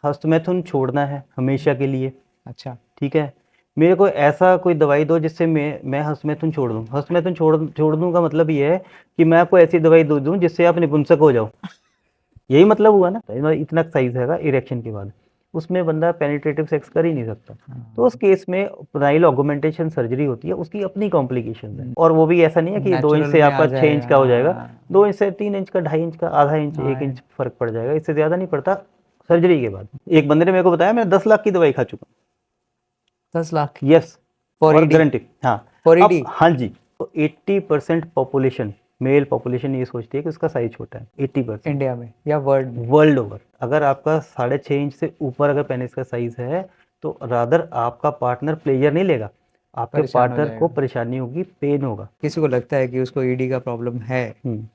हस्तमैथुन छोड़ना है हमेशा के लिए, अच्छा। ठीक है, मेरे को ऐसा कोई दवाई दो जिससे मैं हस्तमैथुन छोड़ दूँ। हस्तमैथुन छोड़ दूँ का मतलब ये है कि मैं आपको ऐसी दवाई दे दूँ जिससे आप नपुंसक हो जाओ, यही मतलब हुआ ना। तो इतना साइज हैगा इरेक्शन के बाद, उसमें बंदा पेनिट्रेटिव सेक्स कर ही नहीं सकता। तो उस केस में नाइल ऑगमेंटेशन सर्जरी होती है, उसकी अपनी कॉम्प्लिकेशन है, और वो भी ऐसा नहीं है कि 2 इंच नेचुरल से में आपका आ 6 इंच जाएगा। का हो जाएगा। हाँ। 2 इंच से 3 इंच का, 2.5 इंच का, आधा इंच, हाँ 1 इंच फर्क पड़ जाएगा, इससे ज़्यादा नहीं पड़ता सर्जरी के बाद। एक बंदे ने मेरे को बताया, मैं 10 लाख की दवाई खा चुका हूँ। 10 लाख यस, फॉर और ईडी? गारंटी। हाँ, फॉर अब ईडी? हाँ जी, तो 80% पॉपुलेशन, मेल पॉपुलेशन ये सोचती है कि उसका साइज छोटा है। 80% इंडिया में या वर्ल्ड में? World over. अगर आपका 6.5 इंच से ऊपर अगर पेनिस का साइज है, तो रादर आपका पार्टनर प्लेजर नहीं लेगा, आपके परेशान हो पार्टनर को जाएगा। परेशानी होगी, पेन होगा। किसी को लगता है कि उसको ईडी का प्रॉब्लम है, हम्म।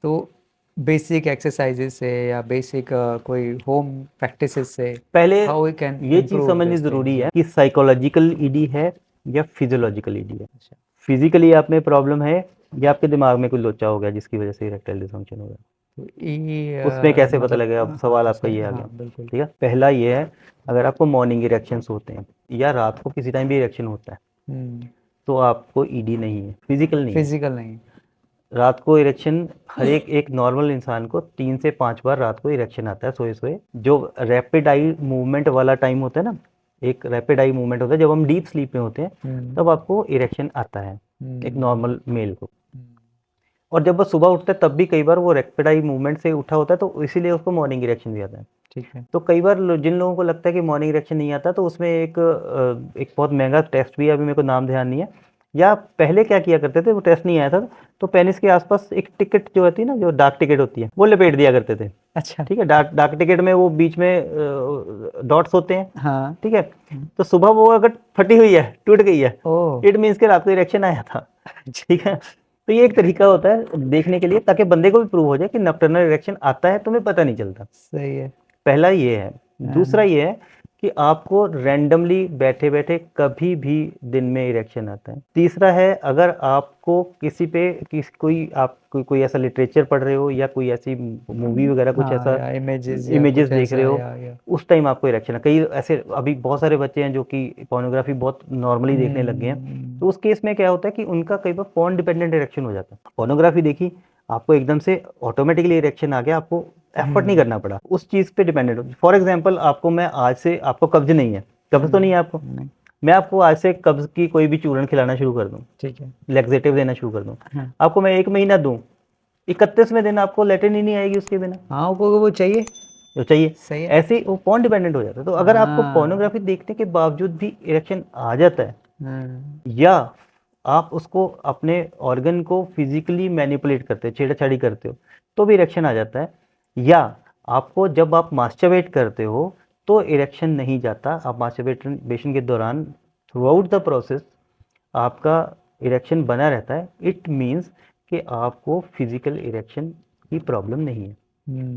तो बेसिक एक्सरसाइजेस से या बेसिक कोई होम प्रैक्टिसेस से पहले हाउ वी कैन ये चीज़ इम्प्रूव समझनी दिस ज़रूरी थिंग्स? है कि साइकोलॉजिकल ईडी है या फिजियोलॉजिकल ईडी है। अच्छा। फिजिकली आप में प्रॉब्लम है या आपके दिमाग में कुछ लोचा हो गया जिसकी वजह से इरेक्टाइल डिसफंक्शन हो गया, तो ये उसमें कैसे पता मतलब लगेगा? अब सवाल आपका सही, ये आ हाँ गया। बिल्कुल। ठीक है, पहला ये है, अगर आपको मॉर्निंग इरेक्शंस होते हैं या रात को किसी टाइम भी इरेक्शन होता है, हम्म। तो आपको ईडी नहीं है, फिजिकल नहीं है। फिजिकल नहीं? रात को इरेक्शन, हर एक एक नॉर्मल इंसान को 3 से 5 बार रात को इरेक्शन आता है सोए सोए। जो रैपिड आई मूवमेंट वाला टाइम होता है ना, एक रैपिड आई मूवमेंट होता है जब हम डीप स्लीप में होते हैं, हम्म। तब आपको इरेक्शन आता है एक हम्म। नॉर्मल मेल को। हम्म। और जब वो सुबह उठता है तब भी कई बार वो रैपिड आई मूवमेंट से उठा होता है, तो इसीलिए उसको मॉर्निंग इरेक्शन भी आता है। ठीक है। तो कई बार जिन लोगों को लगता है कि मॉर्निंग इरेक्शन नहीं आता, तो उसमें एक बहुत महंगा टेस्ट भी है, अभी मेरे को नाम ध्यान नहीं है। या पहले क्या किया करते थे, वो टेस्ट नहीं आया था, तो पेनिस के आसपास एक टिकट जो होती है ना, जो डार्क टिकट होती है, वो लपेट दिया करते थे। अच्छा। ठीक है, डार्क डार्क टिकट में वो बीच में डॉट्स होते हैं। हाँ। ठीक है, तो सुबह वो अगर फटी हुई है, टूट गई है, ओह। इट मीन्स के रात को इरेक्शन आया था। ठीक है, तो ये एक तरीका होता है देखने के लिए, ताकि बंदे को भी प्रूव हो जाए कि नॉकटर्नल इरेक्शन आता है, तुम्हें पता नहीं चलता। सही है। पहला ये है। दूसरा हाँ। ये है कि आपको रैंडमली बैठे बैठे कभी भी दिन में इरेक्शन आता है। तीसरा है, अगर आपको किसी पे कोई आप कोई ऐसा लिटरेचर पढ़ रहे हो या कोई ऐसी मूवी वगैरह कुछ हाँ, ऐसा या इमेजेस या इमेजेस कुछ देख रहे ऐसा, हो, या उस टाइम आपको इरेक्शन है। कई ऐसे अभी बहुत सारे बच्चे हैं जो कि पोर्नोग्राफी बहुत नॉर्मली देखने लग गए हैं, तो उस केस में क्या होता है कि उनका कई बार पॉर्न डिपेंडेंट इरेक्शन हो जाता है। पोर्नोग्राफी देखी, आपको एकदम से ऑटोमेटिकली इरेक्शन आ गया, आपको एफर्ट नहीं करना पड़ा, उस चीज़ पे डिपेंडेंट हो। फॉर एग्जांपल, आपको मैं आज से, आपको कब्ज नहीं है, कब्ज तो नहीं है आपको, नहीं। मैं आपको आज से कब्ज की कोई भी चूर्ण खिलाना शुरू कर दूं, ठीक है। लेक्सेटिव देना शुरू कर दूं, हाँ। आपको मैं 1 महीना दूं, 31वें दिन आपको लेटिन ही नहीं आएगी उसके बिना, हाँ, वो चाहिए। जो चाहिए। सही है। ऐसे ही वो पॉर्न डिपेंडेंट हो जाता है। तो अगर आपको हाँ। पोर्नोग्राफी देखने के बावजूद भी इरेक्शन आ जाता है, हाँ। या आप उसको अपने ऑर्गन को फिजिकली मैनिपुलेट करते हो, छेड़छाड़ी करते हो, तो भी इरेक्शन आ जाता है। या आपको जब आप मास्टरबेट करते हो तो इरेक्शन नहीं जाता, आप मास्टरबेशन के दौरान थ्रू आउट द प्रोसेस आपका इरेक्शन बना रहता है, इट मीन्स कि आपको फिजिकल इरेक्शन की प्रॉब्लम नहीं है,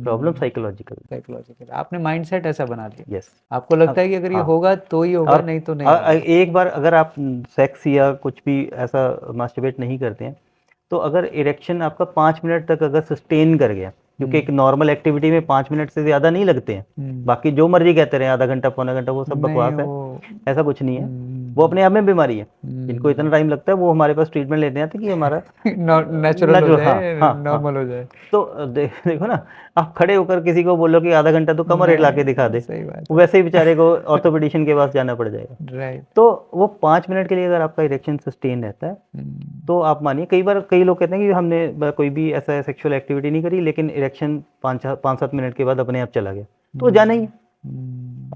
प्रॉब्लम साइकोलॉजिकल। साइकोलॉजिकल आपने माइंडसेट ऐसा बना लिया। यस। आपको लगता अब है कि अगर ये हाँ, होगा तो ही होगा, और नहीं तो नहीं होगा। एक बार अगर आप सेक्स या कुछ भी ऐसा मास्टरबेट नहीं करते हैं, तो अगर इरेक्शन आपका 5 मिनट तक अगर सस्टेन कर गया, क्योंकि एक नॉर्मल एक्टिविटी में 5 मिनट से ज़्यादा नहीं लगते हैं, बाकी जो मर्जी कहते रहे आधा घंटा पौना घंटा, वो सब नहीं बकवास है, वो। ऐसा कुछ नहीं है। वो अपने आप में बीमारी है, जिनको इतना टाइम लगता है वो हमारे पास ट्रीटमेंट लेते हैं कि हमारा नेचुरल हो नेचुरल। हाँ जाए, हाँ हाँ। नॉर्मल हो जाए। तो देखो ना, आप खड़े होकर किसी को बोलो कि आधा घंटा तो कमर हिला के दिखा नहीं, दे, सही बात वो वैसे ही बेचारे को ऑर्थोपेडिशियन के पास जाना पड़ जाएगा। है। राइट। तो वो 5 मिनट के लिए अगर आपका इरेक्शन सस्टेन रहता है, तो आप मानिए, कई बार कई लोग कहते हैं कि हमने कोई भी ऐसा सेक्सुअल एक्टिविटी नहीं करी, लेकिन इरेक्शन 5-7 मिनट के बाद अपने आप चला गया, तो वो जाना ही है।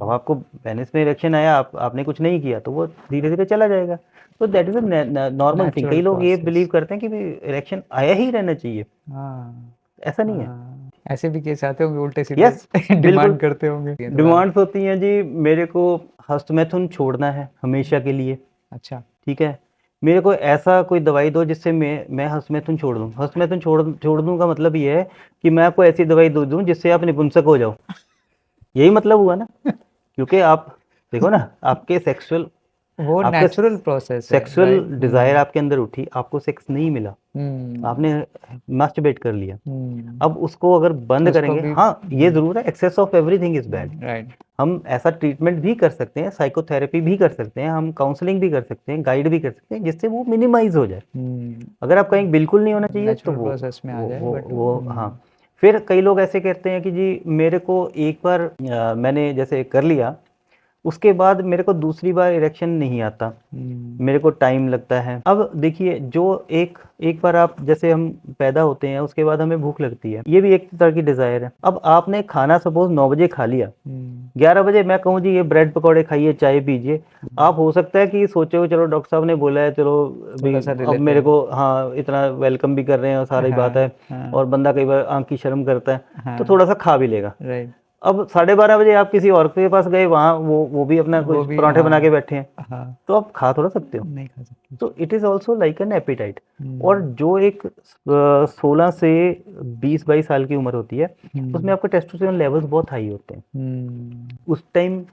अब आपको पेनिस में इरेक्शन आया, आपने कुछ नहीं किया, तो वो धीरे धीरे चला जाएगा। तो that is a normal thing. Natural कई लोग ये बिलीव प्रोसेस। करते हैं कि इरेक्शन आया ही रहना चाहिए, हाँ। ऐसा नहीं है। हाँ, ऐसे भी केस आते होंगे उल्टे सीधे। यस, बिल्कुल। डिमांड करते होंगे ये थोड़ा। डिमांड्स होती हैं जी, मेरे को हस्तमैथुन छोड़ना है हमेशा के लिए, अच्छा। ठीक है, मेरे को ऐसा कोई दवाई दो जिससे मैं हस्तमैथुन छोड़ दूँ। हस्तमैथुन छोड़ दूँ का मतलब ये है कि मैं आपको ऐसी दवाई दे दूँ जिससे आप नपुंसक हो जाओ, यही मतलब हुआ ना। क्योंकि आप देखो ना, आपके सेक्सुअल वो आपका नेचुरल प्रोसेस है, सेक्सुअल राइट? डिजायर आपके अंदर उठी, आपको सेक्स नहीं मिला, आपने मास्टरबेट कर लिया, अब उसको अगर बंद उसको करेंगे, भी हाँ ये जरूर है, excess of everything is bad. Right. हम ऐसा ट्रीटमेंट भी कर सकते हैं, साइकोथेरेपी भी कर सकते हैं, हम काउंसलिंग भी कर सकते हैं, गाइड भी कर सकते हैं, जिससे वो मिनिमाइज हो जाए। अगर आप कहीं बिल्कुल नहीं होना चाहिए तो नेचुरल प्रोसेस में आ जाए, बट वो हाँ। फिर कई लोग ऐसे कहते हैं कि जी मेरे को एक बार मैंने जैसे कर लिया, उसके बाद मेरे को दूसरी बार इरेक्शन नहीं आता, मेरे को टाइम लगता है। अब देखिए, जो एक एक बार आप जैसे हम पैदा होते हैं, उसके बाद हमें भूख लगती है, ये भी एक तरह की डिजायर है। अब आपने खाना सपोज 9 बजे खा लिया, 11 बजे मैं कहूँ जी ये ब्रेड पकौड़े खाइए, चाय पीजिए, आप हो सकता है कि सोचे हो चलो डॉक्टर साहब ने बोला है, चलो अभी थोड़ा सा ले अब लेते मेरे हैं। को हाँ इतना वेलकम भी कर रहे हैं और सारी बात है, हाँ और बंदा कई बार आंख की शर्म करता है, तो हाँ, थोड़ा सा खा भी लेगा। राइट। अब 12:30 बजे आप किसी और के पास गए, वहाँ वो भी अपना वो कुछ भी, पराठे बना के हाँ बैठे हैं, हाँ, तो आप खा थोड़ा सकते हो। नहीं खा सकते। तो it is also like an appetite. और हम्म, जो एक 16 से 20-22 साल की उम्र होती है, उसमें आपके टेस्टोस्टेरोन लेवल्स बहुत हाई होते हैं, उस टाइम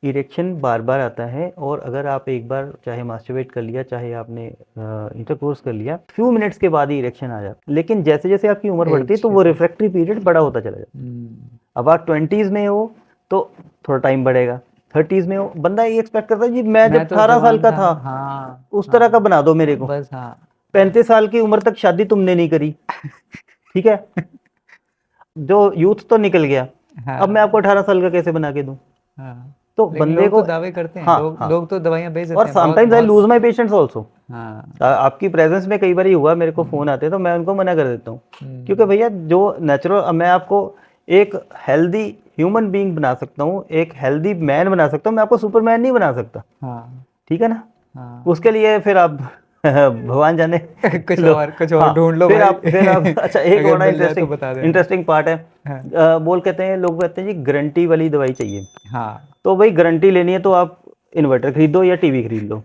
इरेक्शन बार बार आता है। और अगर आप एक बार चाहे मास्टरबेट कर लिया, चाहे आपने इंटरकोर्स कर लिया, फ्यू मिनट्स के बाद ही इरेक्शन आ जाता है। लेकिन जैसे जैसे आपकी उम्र बढ़ती है एज तो वो रिफ्रैक्टरी पीरियड बड़ा होता चला जाता है। अब आप 20s में हो तो थोड़ा टाइम बढ़ेगा, 30s में हो, बंदा ये एक्सपेक्ट करता है जी मैं मैं जब तो 18 साल जवान का था, था हाँ उस तरह का बना दो मेरे को। बस, हाँ 35 साल की उम्र तक शादी तुमने नहीं करी, ठीक है, जो यूथ तो निकल गया, अब मैं आपको हाँ 18 साल का कैसे बना के दूं? हाँ। तो लेकिन बंदे लोग को तो दावे करते हैं, हाँ लोग हाँ। लोग तो दवाइयाँ बेच और देते हैं, बहुत समटाइम्स आई बहुत। Lose my patients also. हाँ। आपकी प्रेजेंस में कई बार हुआ, मेरे को फोन आते हैं तो मैं उनको मना कर देता हूँ, क्योंकि भैया जो नेचुरल, मैं आपको एक हेल्दी ह्यूमन बीइंग बना सकता हूँ, एक हेल्दी मैन बना सकता हूँ, मैं आपको सुपरमैन नहीं बना सकता, हाँ ठीक है ना? हाँ। उसके लिए फिर आप भगवान जाने लो। कुछ और हाँ, ढूंढ लो फिर भाई। आप अच्छा एक अगर बड़ा मिल जाए तो इंटरेस्टिंग बता देना। इंटरेस्टिंग पार्ट है, हाँ बोल कहते हैं लोग कहते हैं जी गारंटी वाली दवाई चाहिए। हाँ, तो भाई गारंटी लेनी है तो आप इन्वर्टर खरीदो या टीवी खरीद लो,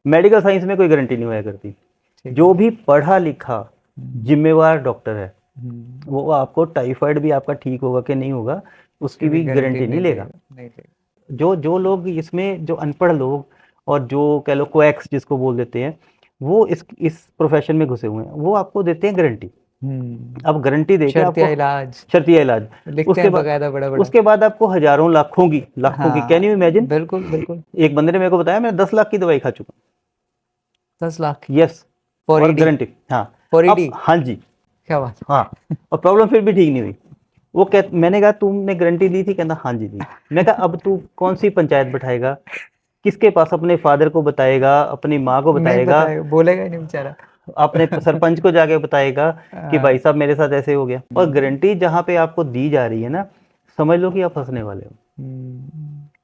मेडिकल साइंस में कोई गारंटी नहीं होया करती। ठीक जो है। भी पढ़ा लिखा जिम्मेवार डॉक्टर है, हम्म, वो आपको टाइफाइड भी आपका ठीक होगा कि नहीं होगा उसकी उसकी भी भी गारंटी गारंटी नहीं नहीं लेगा। लेगा, नहीं लेगा। जो जो लोग इसमें, जो अनपढ़ लोग और जो कह लो कोएक्स जिसको बोल देते हैं, वो इस प्रोफेशन में घुसे हुए हैं, वो आपको देते हैं गारंटी। अब गारंटी देके शर्तिया आपको इलाज शर्तिया इलाज, लिखते उसके हैं बाद बकायदा, बड़ा बड़ा। उसके बाद आपको हजारों लाखों की कैन यू हाँ इमेजिन? बिल्कुल बिल्कुल। एक बंदे ने मेरे को बताया मैं 10 लाख की दवाई खा चुका 10 लाख हूँ, यस, फॉर और ईडी? गारंटी, हाँ। फॉर अब ईडी? हाँ जी, क्या बात हाँ, और प्रॉब्लम फिर भी ठीक नहीं हुई। वो कह मैंने कहा तुमने गारंटी दी थी, कहता हाँ जी दी। मैं कहा अब तू कौन सी पंचायत बैठाएगा, किसके पास अपने फादर को बताएगा, अपनी माँ को है? नहीं बताएगा, बताएगा, बोलेगा ही नहीं बेचारा। अपने सरपंच को जाके बताएगा कि भाई हाँ, साहब मेरे साथ ऐसे हो गया। और गारंटी जहाँ पे आपको दी जा रही है ना, समझ लो कि आप फंसने वाले हो,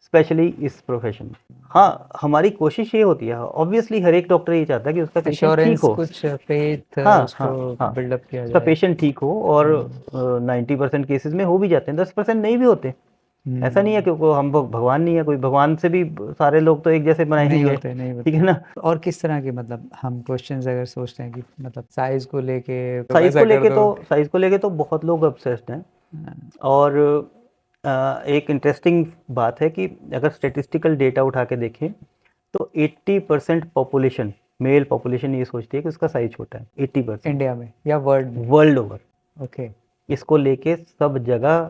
स्पेशली इस प्रोफेशन में। हाँ, हमारी कोशिश ये होती है, ऑब्वियसली हर एक डॉक्टर ये चाहता है कि उसका पेशेंट ठीक एश्योरेंस, हो, कुछ फेथ हाँ उसको हाँ हाँ, बिल्डअप किया उसका जाए। पेशेंट ठीक हो। और 90% केसेस में हो भी जाते हैं, 10% नहीं भी होते। ऐसा नहीं है कि हम भगवान नहीं है, कोई भगवान से भी सारे लोग तो एक जैसे बनाए नहीं नहीं गए, होते, नहीं ठीक है होते। ना? और किस तरह के, मतलब हम क्वेश्चंस अगर सोचते हैं कि मतलब साइज को लेके तो साइज ऐसा को कर लेके दो। तो साइज को लेके तो बहुत लोग ऑब्सेस्ड हैं। हाँ, और एक इंटरेस्टिंग बात है कि अगर स्टेटिस्टिकल डेटा उठा के देखें तो 80% पॉपुलेशन, मेल पॉपुलेशन ये सोचती है कि उसका साइज छोटा है, 80% इंडिया में या वर्ल्ड में? World over. ओके। इसको लेके सब जगह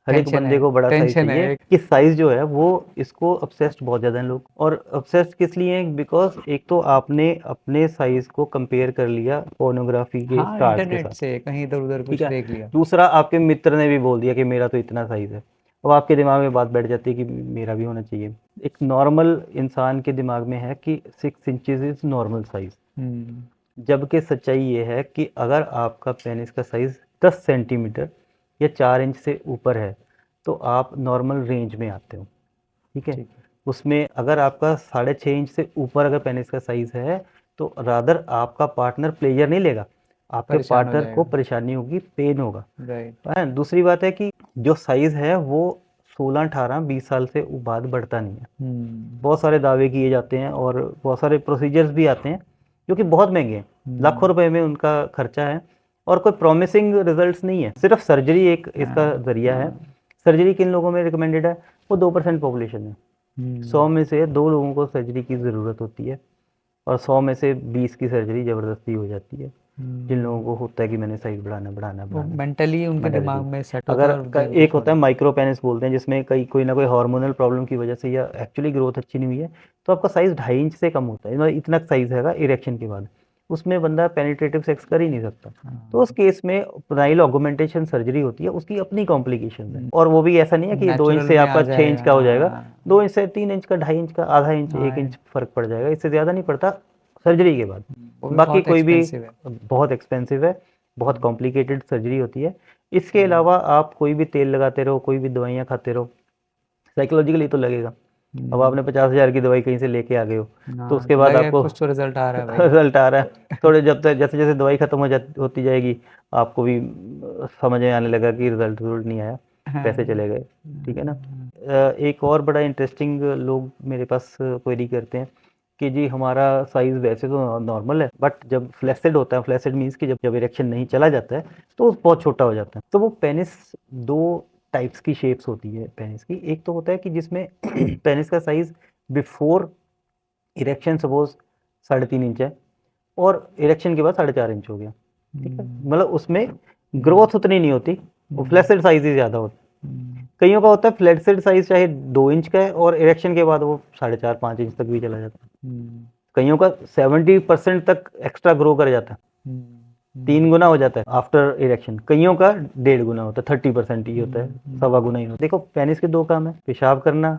हर एक टेंशन बंदे है, को बड़ा साइज टेंशन है चाहिए एक। कि साइज जो है वो, इसको ऑब्सेस्ड बहुत ज़्यादा हैं लोग। और ऑब्सेस्ड किस लिए हैं? बिकॉज एक तो आपने अपने साइज को कंपेयर कर लिया पोर्नोग्राफी के हाँ, स्टार्स के इंटरनेट साथ, से कहीं इधर उधर ठीक कुछ है। देख लिया। दूसरा, आपके मित्र ने भी बोल दिया कि मेरा तो इतना साइज है, अब आपके दिमाग में बात बैठ जाती है कि मेरा भी होना चाहिए। एक नॉर्मल इंसान के दिमाग में है कि 6 इंचेस इज नॉर्मल साइज, जबकि सच्चाई ये है कि अगर आपका पेनिस का साइज 10 सेंटीमीटर या 4 इंच से ऊपर है तो आप नॉर्मल रेंज में आते हो, ठीक है। ठीक है। उसमें अगर आपका 6.5 इंच से ऊपर अगर पेनिस का साइज है तो रादर आपका पार्टनर प्लेजर नहीं लेगा, आपके परेशान हो पार्टनर को जाएगा, परेशानी होगी, पेन होगा। राइट। है। दूसरी बात है कि जो साइज है वो 16, 18, 20 साल से बाद बढ़ता नहीं है। बहुत सारे दावे किए जाते हैं और बहुत सारे प्रोसीजर्स भी आते हैं जो कि बहुत महंगे हैं, लाखों रुपए में उनका खर्चा है, और कोई प्रॉमिसिंग रिजल्ट्स नहीं है। सिर्फ सर्जरी एक इसका जरिया है। सर्जरी किन लोगों में रिकमेंडेड है? वो 2% पॉपुलेशन है, 100 में से 2 लोगों को सर्जरी की ज़रूरत होती है और 100 में से 20 की सर्जरी ज़बरदस्ती हो जाती है, जिन लोगों को होता है कि मैंने साइज़ बढ़ाना है, बढ़ाना है, वो बढ़ाना है। मेंटली उनके mentality। दिमाग में सेट होता अगर है और दे एक होता है माइक्रो पेनिस बोलते हैं, जिसमें कोई ना कोई हार्मोनल प्रॉब्लम की वजह से या एक्चुअली ग्रोथ अच्छी नहीं हुई है, तो आपका साइज़ 2.5 इंच से कम होता है, मतलब इतना साइज़ हैगा इरेक्शन के बाद, उसमें बंदा पेनिट्रेटिव सेक्स कर ही नहीं सकता। तो उस केस में पेनाइल ऑगमेंटेशन सर्जरी होती है, उसकी अपनी कॉम्प्लिकेशन है, और वो भी ऐसा नहीं है कि 2 इंच नेचुरल से में आपका आ 6 इंच का हो जाएगा, जाएगा। 2 इंच से 3 इंच का, 2.5 इंच का, आधा इंच, 1 इंच फ़र्क पड़ जाएगा, इससे ज़्यादा नहीं पड़ता सर्जरी के बाद। वो भी बाकी बहुत कोई भी एक्सपेंसिव है। बहुत एक्सपेंसिव है, बहुत कॉम्प्लिकेटेड सर्जरी होती है। इसके अलावा आप कोई भी तेल लगाते रहो, कोई भी दवाइयाँ खाते रहो, साइकोलॉजिकली तो लगेगा। अब आपने 50,000 की दवाई कहीं से लेके आ गए हो, तो उसके तो बाद लगेगा आपको कुछ तो रिजल्ट आ रहा है भाई। रिजल्ट आ रहा है, थोड़े जब तक जैसे जैसे दवाई खत्म होती जाएगी, आपको भी समझ में आने लगा कि रिजल्ट नहीं आया, पैसे चले गए, ठीक है ना। एक और बड़ा इंटरेस्टिंग लोग मेरे पास क्वेरी करते हैं कि जी हमारा साइज़ वैसे तो नॉर्मल है, बट जब फ्लैसिड होता है, फ्लैसिड मीन्स कि जब इरेक्शन नहीं चला जाता है तो वो बहुत छोटा हो जाता है। तो वो पेनिस 2 टाइप्स की शेप्स होती है पेनिस की। एक तो होता है कि जिसमें पेनिस का size before erection suppose 3.5 inch है और इरेक्शन के बाद 4.5 इंच हो गया, ठीक है, मतलब उसमें ग्रोथ उतनी नहीं होती, वो फ्लैसिड साइज ही ज़्यादा होता है। कईयों का होता है फ्लैसिड साइज चाहे 2 इंच का है और इरेक्शन के बाद वो 4.5-5 इंच तक भी चला जाता है। कईयों का 70% तक एक्स्ट्रा ग्रो कर जाता है, 3 गुना हो जाता है आफ्टर इरेक्शन, कईयों का 1.5 गुना होता है, 30% ही होता है, 1.25 गुना ही होता है। देखो पेनिस के 2 काम है, पेशाब करना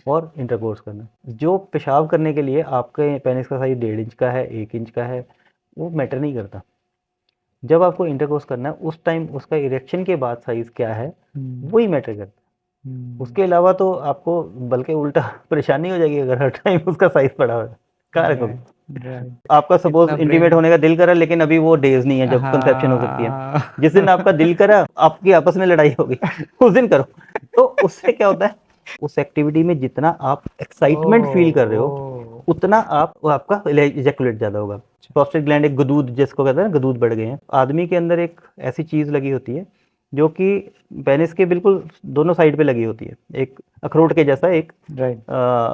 और इंटरकोर्स करना। जो पेशाब करने के लिए आपके पेनिस का साइज 1.5 इंच का है, 1 इंच का है, वो मैटर नहीं करता। जब आपको इंटरकोर्स करना है उस टाइम उसका इरेक्शन के बाद साइज क्या है वही मैटर करता है। उसके अलावा तो आपको बल्कि उल्टा परेशानी हो जाएगी अगर हर टाइम उसका साइज पड़ा हो, कहाँ रखोगे। आपका सपोज इतना इंटीमेट ब्रेन होने का दिल करा, लेकिन अभी वो डेज नहीं है जब कंसेप्शन हो सकती है। जिस दिन आपका दिल करा, आपकी आपस में लड़ाई होगी, उस दिन करो। तो उससे क्या होता है, उस एक्टिविटी में जितना आप एक्साइटमेंट फील कर रहे हो उतना आपका इजैकुलेट ज़्यादा होगा। प्रोस्टेट ग्लैंड एक गदूद जिसको कहते हैं ना, गदूद बढ़ गए हैं। आदमी के अंदर एक ऐसी चीज़ लगी होती है जो कि पेनिस के बिल्कुल दोनों साइड पे लगी होती है, एक अखरोट के जैसा एक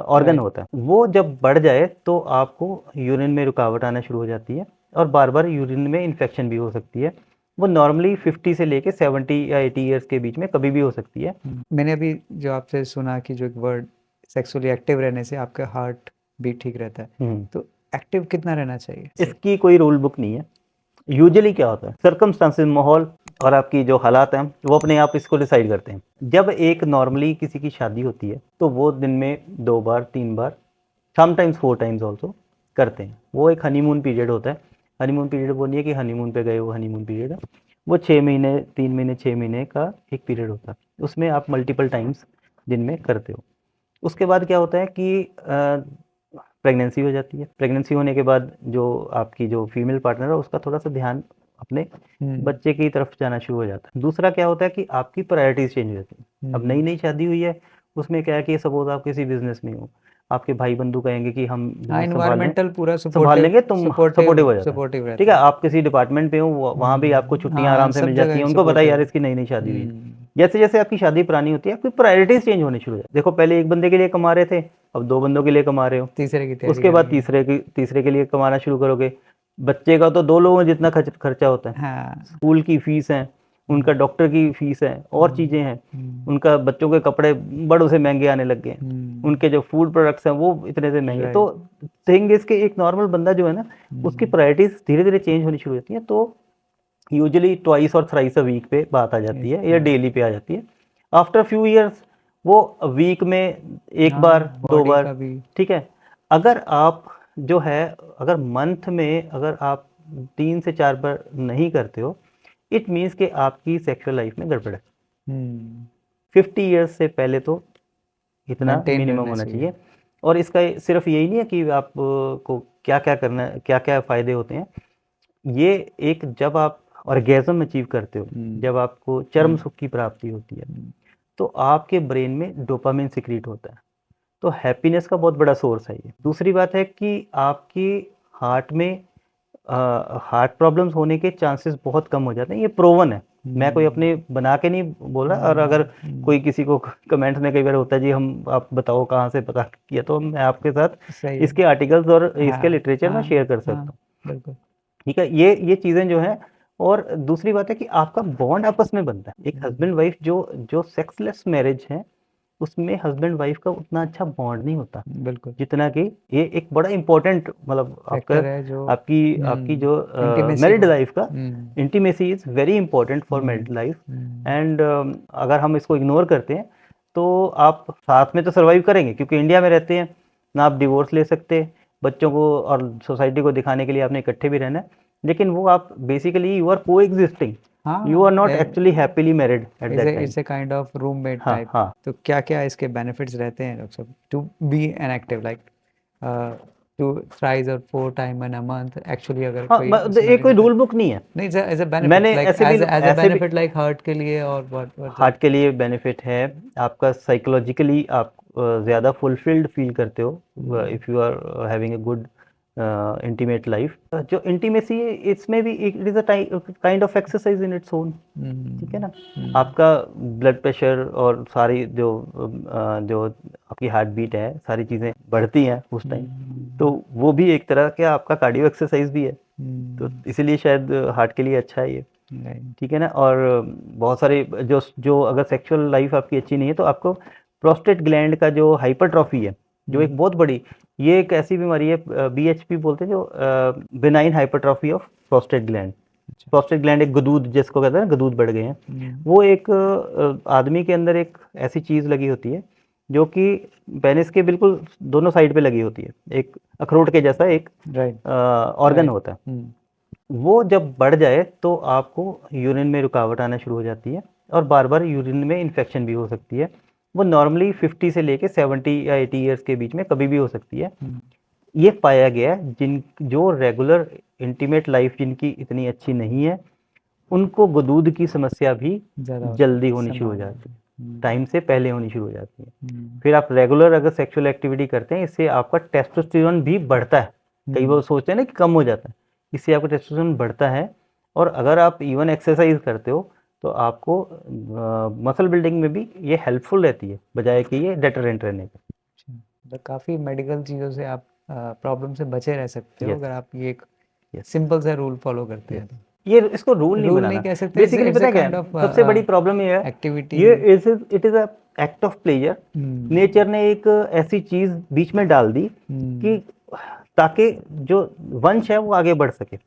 ऑर्गन होता है। वो जब बढ़ जाए तो आपको यूरिन में रुकावट आना शुरू हो जाती है और बार बार यूरिन में इन्फेक्शन भी हो सकती है। वो नॉर्मली 50 से लेके 70 या 80 ईयर्स के बीच में कभी भी हो सकती है। मैंने अभी जो आपसे सुना कि जो एक वर्ड सेक्सुअली एक्टिव रहने से आपका हार्ट बीट ठीक रहता है, तो एक्टिव कितना रहना चाहिए? इसकी कोई रूल बुक नहीं है। यूजुअली क्या होता है, सर्कमस्टांसेस, माहौल और आपकी जो हालात हैं वो अपने आप इसको डिसाइड करते हैं। जब एक नॉर्मली किसी की शादी होती है तो वो दिन में 2 बार 3 बार, समटाइम्स 4 टाइम्स ऑल्सो करते हैं। वो एक हनीमून पीरियड होता है। हनीमून पीरियड वो नहीं है कि हनीमून पे गए, वो हनीमून पीरियड है। वो 6 महीने, 3 महीने, 6 महीने का एक पीरियड होता है, उसमें आप मल्टीपल टाइम्स दिन में करते हो। उसके बाद क्या होता है कि प्रेगनेंसी हो जाती है। प्रेगनेंसी होने के बाद जो आपकी जो फीमेल पार्टनर है उसका थोड़ा सा ध्यान अपने बच्चे की तरफ जाना शुरू हो जाता है। दूसरा क्या होता है कि आपकी प्रायोरिटीज चेंज हो जाती है। अब नई नई शादी हुई है, उसमें क्या है कि सपोज आप किसी बिजनेस में हो, आपके भाई बंधु कहेंगे कि हम बिजनेस एनवायरमेंटल पूरा संभाल लेंगे, तुम सपोर्टिव हो जाता है, सपोर्टिव ठीक है। रहता है। आप किसी डिपार्टमेंट पे हो, वहाँ भी आपको छुट्टियाँ आराम से सब मिल जगह जाती हैं, उनको पता है यार सपोर्टिव। इसकी नई नई शादी हुई है। जैसे जैसे आपकी शादी पुरानी होती है, आपकी प्रायोरिटीज चेंज होनी शुरू हो जाती है। देखो पहले एक बंदे के लिए कमा रहे थे, अब 2 बंदों के लिए कमा रहे हो, तीसरे की तैयारी उसके बाद करनी है। तीसरे के लिए कमाना शुरू करोगे। बच्चे का तो 2 लोगों जितना खर्चा होता है, हाँ। स्कूल की फीस है, उनका डॉक्टर की फीस है, और चीज़ें हैं, उनका बच्चों के कपड़े बड़ों से महंगे आने लग गए हैं, उनके जो फूड प्रोडक्ट्स हैं वो इतने से महंगे। तो थिंग इज कि एक नॉर्मल बंदा जो है ना, उसकी प्रायोरिटीज धीरे धीरे चेंज होनी शुरू होती है। तो यूजुअली ट्वाइस और थ्राइस अ वीक पे बात आ जाती है या डेली पे आ जाती है। आफ्टर फ्यू ईयर्स वो वीक में एक बार 2 बार, ठीक है। अगर आप जो है, अगर मंथ में अगर आप 3 से 4 बार नहीं करते हो, इट मीन्स कि आपकी सेक्सुअल लाइफ में गड़बड़ है। 50 ईयर्स से पहले तो इतना मिनिमम होना चाहिए। और इसका सिर्फ यही नहीं है कि आप को क्या क्या करना है, क्या क्या फ़ायदे होते हैं। ये एक जब आप ऑर्गेज़म अचीव करते हो, जब आपको चरम सुख की प्राप्ति होती है, तो आपके ब्रेन में डोपामिन सिक्रीट होता है, तो हैप्पीनेस का बहुत बड़ा सोर्स है ये। दूसरी बात है कि आपकी हार्ट में हार्ट प्रॉब्लम्स होने के चांसेस बहुत कम हो जाते हैं, ये प्रूवन है। मैं कोई अपने बना के नहीं बोल रहा। और अगर कोई किसी को कमेंट्स में कई बार होता है जी हम आप बताओ कहाँ से पता किया, तो मैं आपके साथ सही है। इसके आर्टिकल्स और इसके हाँ, लिटरेचर में हाँ, शेयर कर सकता हाँ, हूँ। बिल्कुल। ठीक है, ये चीज़ें जो हैं। और दूसरी बात है कि आपका बॉन्ड आपस में बनता है। एक हस्बैंड वाइफ जो सेक्सलेस मैरिज है, उसमें हस्बैंड वाइफ का उतना अच्छा बॉन्ड नहीं होता बिल्कुल। जितना कि ये एक बड़ा इंपॉर्टेंट मतलब आपका फैक्टर है जो आपकी जो इंटीमेसी मैरिड को लाइफ का hmm intimacy is very important for married life. And अगर हम इसको इग्नोर करते हैं तो आप साथ में तो सर्वाइव करेंगे, क्योंकि इंडिया में रहते हैं ना, आप डिवोर्स ले सकते, बच्चों को और सोसाइटी को दिखाने के लिए आपने इकट्ठे भी रहना है, लेकिन वो आप basically you are coexisting, you are not actually happily married at that time. It's a kind of roommate हाँ टाइप। हाँ तो क्या क्या इसके बेनिफिट्स रहते हैं डॉक्टर साहब to be an active, like to thrice और 4 time in a month actually, अगर हाँ, कोई ये कोई रूल बुक नहीं है। नहीं, एज अ बेनिफिट, मैंने लाइक ऐसे भी एज अ ऐसे भी बेनिफिट, लाइक हार्ट के लिए और व्हाट हार्ट के लिए बेनिफिट है, आपका साइकोलॉजिकली आप ज़्यादा फुलफिल्ड फील करते हो if you are having a good intimate life. जो इंटीमेसी है इसमें भी it is a kind of exercise in its own. ठीक है ना, आपका ब्लड प्रेशर और सारी जो आपकी हार्ट बीट है, सारी चीज़ें बढ़ती हैं उस टाइम, तो वो भी एक तरह का आपका कार्डियो एक्सरसाइज भी है। तो इसीलिए शायद हार्ट के लिए अच्छा है ये। ठीक है ना। और बहुत सारे जो जो अगर सेक्सुअल लाइफ आपकी अच्छी नहीं है तो आपको प्रोस्टेट ग्लैंड का जो हाइपरट्रॉफी है, जो एक बहुत बड़ी, ये एक ऐसी बीमारी है, बीएचपी बोलते हैं, जो benign hypertrophy of prostate gland. Prostate gland एक गदूद जिसको कहते हैं ना, गदूद बढ़ गए हैं, वो एक आदमी के अंदर एक ऐसी चीज़ लगी होती है जो कि पेनिस के बिल्कुल दोनों साइड पे लगी होती है, एक अखरोट के जैसा एक ऑर्गन होता है। वो जब बढ़ जाए तो आपको यूरिन में रुकावट आना शुरू हो जाती है और बार बार यूरिन में इन्फेक्शन भी हो सकती है। वो नॉर्मली 50 से लेके 70 या 80 ईयर्स के बीच में कभी भी हो सकती है। ये पाया गया है जिन जो रेगुलर इंटीमेट लाइफ जिनकी इतनी अच्छी नहीं है, उनको गदूद की समस्या भी जल्दी होनी शुरू हो जाती है, टाइम से पहले होनी शुरू हो जाती है। फिर आप रेगुलर अगर सेक्सुअल एक्टिविटी करते हैं, इससे आपका टेस्टोस्टेरोन भी बढ़ता है। कई बार सोचते हैं ना कि कम हो जाता है, इससे आपका टेस्टोस्टेरोन बढ़ता है। और अगर आप इवन एक्सरसाइज करते हो तो आपको मसल बिल्डिंग में भी ये हेल्पफुल रहती है, बजाय कि ये डेटरेंट रहने का। तो काफ़ी मेडिकल चीज़ों से आप प्रॉब्लम से बचे रह सकते हो Yes. अगर आप ये एक Yes. सिंपल सा रूल फॉलो करते हैं। ये इसको रूल नहीं रूल बनाना, नहीं कह सकते, बेसिकली पता है क्या काइंड है? ऑफ सबसे बड़ी प्रॉब्लम ये है, एक्टिविटी। ये it is a act of pleasure. Nature ने एक ऐसी चीज बीच में डाल दी कि ताकि जो वंश है वो आगे बढ़ सके।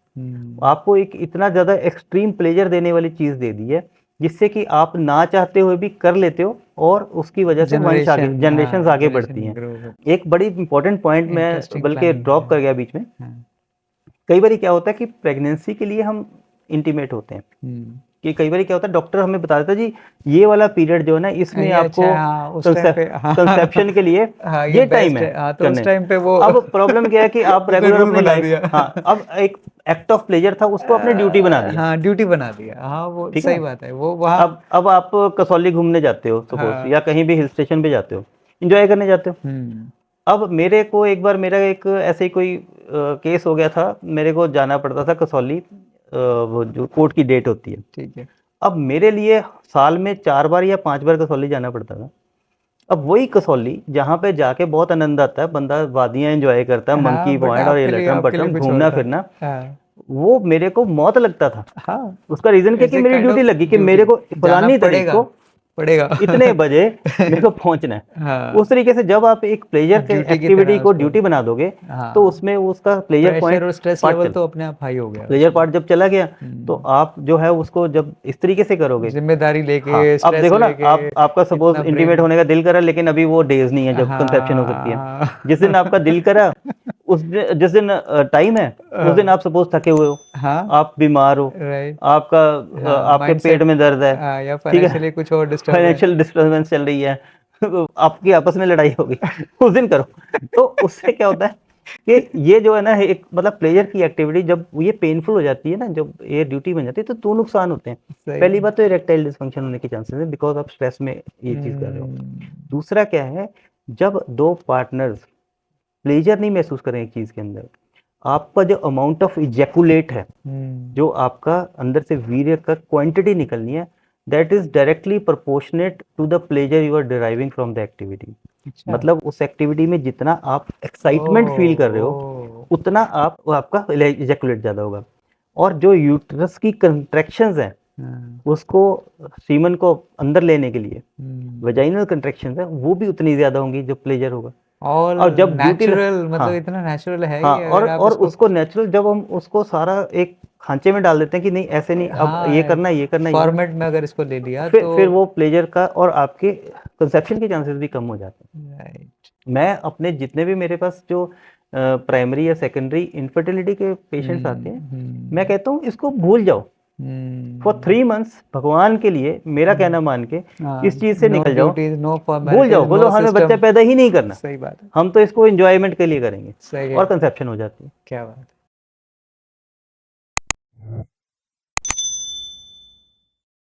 आपको एक इतना ज्यादा एक्सट्रीम प्लेजर देने वाली चीज दे दी है जिससे कि आप ना चाहते हुए भी कर लेते हो और उसकी वजह से वंश आगे, जनरेशंस आगे बढ़ती हैं। एक बड़ी इंपॉर्टेंट पॉइंट मैं बल्कि ड्रॉप कर गया बीच में। कई बार क्या होता है कि प्रेगनेंसी के लिए हम इंटीमेट होते हैं, कि कई बार क्या होता है डॉक्टर हमें बता देता है जी ये वाला पीरियड जो है ना इसमें आपको कंसेप्शन के लिए ये टाइम है तो उस टाइम पे वो अब प्रॉब्लम क्या है कि आप रेगुलर अपनी लाइफ, हाँ, अब एक एक्ट ऑफ प्लेजर था उसको आपने ड्यूटी बना दिया। हाँ, ड्यूटी बना दिया। हाँ, वो सही बात है। वो वहाँ अब आप कसौली घूमने जाते हो सपोज, या कहीं भी हिल स्टेशन पे जाते हो, एंजॉय करने जाते हो। अब मेरे को एक बार मेरा एक ऐसे ही कोई केस हो गया था, मेरे को जाना पड़ता था कसौली, वो जो कोर्ट की डेट होती है। ठीक है। अब मेरे लिए साल में 4 बार या 5 बार कसौली जाना पड़ता था। अब वही कसौली जहाँ पे जाके बहुत आनंद आता है, बंदा वादियाँ एंजॉय करता है, मंकी पॉइंट और ये लटरम पटरम घूमना फिरना, वो मेरे को मौत लगता था। हाँ, उसका रीजन क्या कि मेरी ड्यूटी लगी कि मेरे को फलानी तारीख को पड़ेगा इतने बजे मेरे को पहुंचना है। हाँ। उस तरीके से जब आप एक प्लेजर के एक्टिविटी को ड्यूटी बना दोगे, हाँ, तो उसमें उसका प्लेजर पॉइंट और स्ट्रेस लेवल तो अपने आप हाई हो गया। प्लेजर पार्ट जब चला गया तो आप जो है उसको जब इस तरीके से करोगे, जिम्मेदारी लेके, हाँ, अब देखो ना, आपका सपोज इंटीमेट होने का दिल करा, लेकिन अभी वो डेज नहीं है जब कंसेप्शन हो सकती है। जिस दिन आपका दिल करा जिस दिन टाइम है उस दिन आप सपोज थके हुए हो, हाँ, आप बीमार हो, आपका आपके पेट में दर्द है, या फाइनेंशियली कुछ और फाइनेंशियल डिस्टर्बेंस चल रही है, आपकी आपस में लड़ाई होगी उस दिन करो। तो उससे क्या होता है कि ये जो है ना एक मतलब प्लेजर की एक्टिविटी जब ये पेनफुल हो जाती है ना, जब ये ड्यूटी बन जाती है, तो 2 नुकसान होते हैं। पहली बात तो इरेक्टाइल डिसफंक्शन होने के चांसेस है बिकॉज आप स्ट्रेस में ये चीज कर रहे हो। दूसरा क्या है, जब 2 पार्टनर्स प्लेजर नहीं महसूस करें एक चीज के अंदर, आपका जो अमाउंट ऑफ इजैकुलेट है, जो आपका अंदर से वीर्य का क्वांटिटी निकलनी है, that is directly proportionate to the pleasure you are deriving from the activity. अच्छा। मतलब उस एक्टिविटी में जितना आप एक्साइटमेंट फील कर रहे हो, ओह, उतना आपका इजैकुलेट ज़्यादा होगा। और जो यूट्रस की कंट्रैक्शंस हैं, उसको सीमन को अंदर लेने के लिए वेजाइनल कंट्रैक्शंस है, वो भी उतनी ज़्यादा होंगी जो प्लेजर होगा। और जब नेचुरल, मतलब हाँ इतना नेचुरल है हाँ, ये, और अगर आप और इसको उसको नेचुरल जब हम उसको सारा एक खांचे में डाल देते हैं कि नहीं ऐसे नहीं, अब ये करना है, ये करना है, फॉर्मेट में अगर इसको ले लिया फिर तो वो प्लेजर का और आपके कंसेप्शन के चांसेस भी कम हो जाते हैं। राइट। मैं अपने जितने भी मेरे पास जो प्राइमरी या सेकेंडरी इनफर्टिलिटी के पेशेंट्स आते हैं, मैं कहता हूँ इसको भूल जाओ फॉर 3 मंथ्स, भगवान के लिए मेरा कहना मान के इस चीज़ से नो निकल जाओ, ड्यूटीज, नो भूल जाओ, फॉर्मेलिटीज, बोलो नो हमें बच्चा सिस्टम। पैदा ही नहीं करना, सही बात है, हम तो इसको एंजॉयमेंट के लिए करेंगे, सही है, और कंसेप्शन हो जाती है। क्या बात है।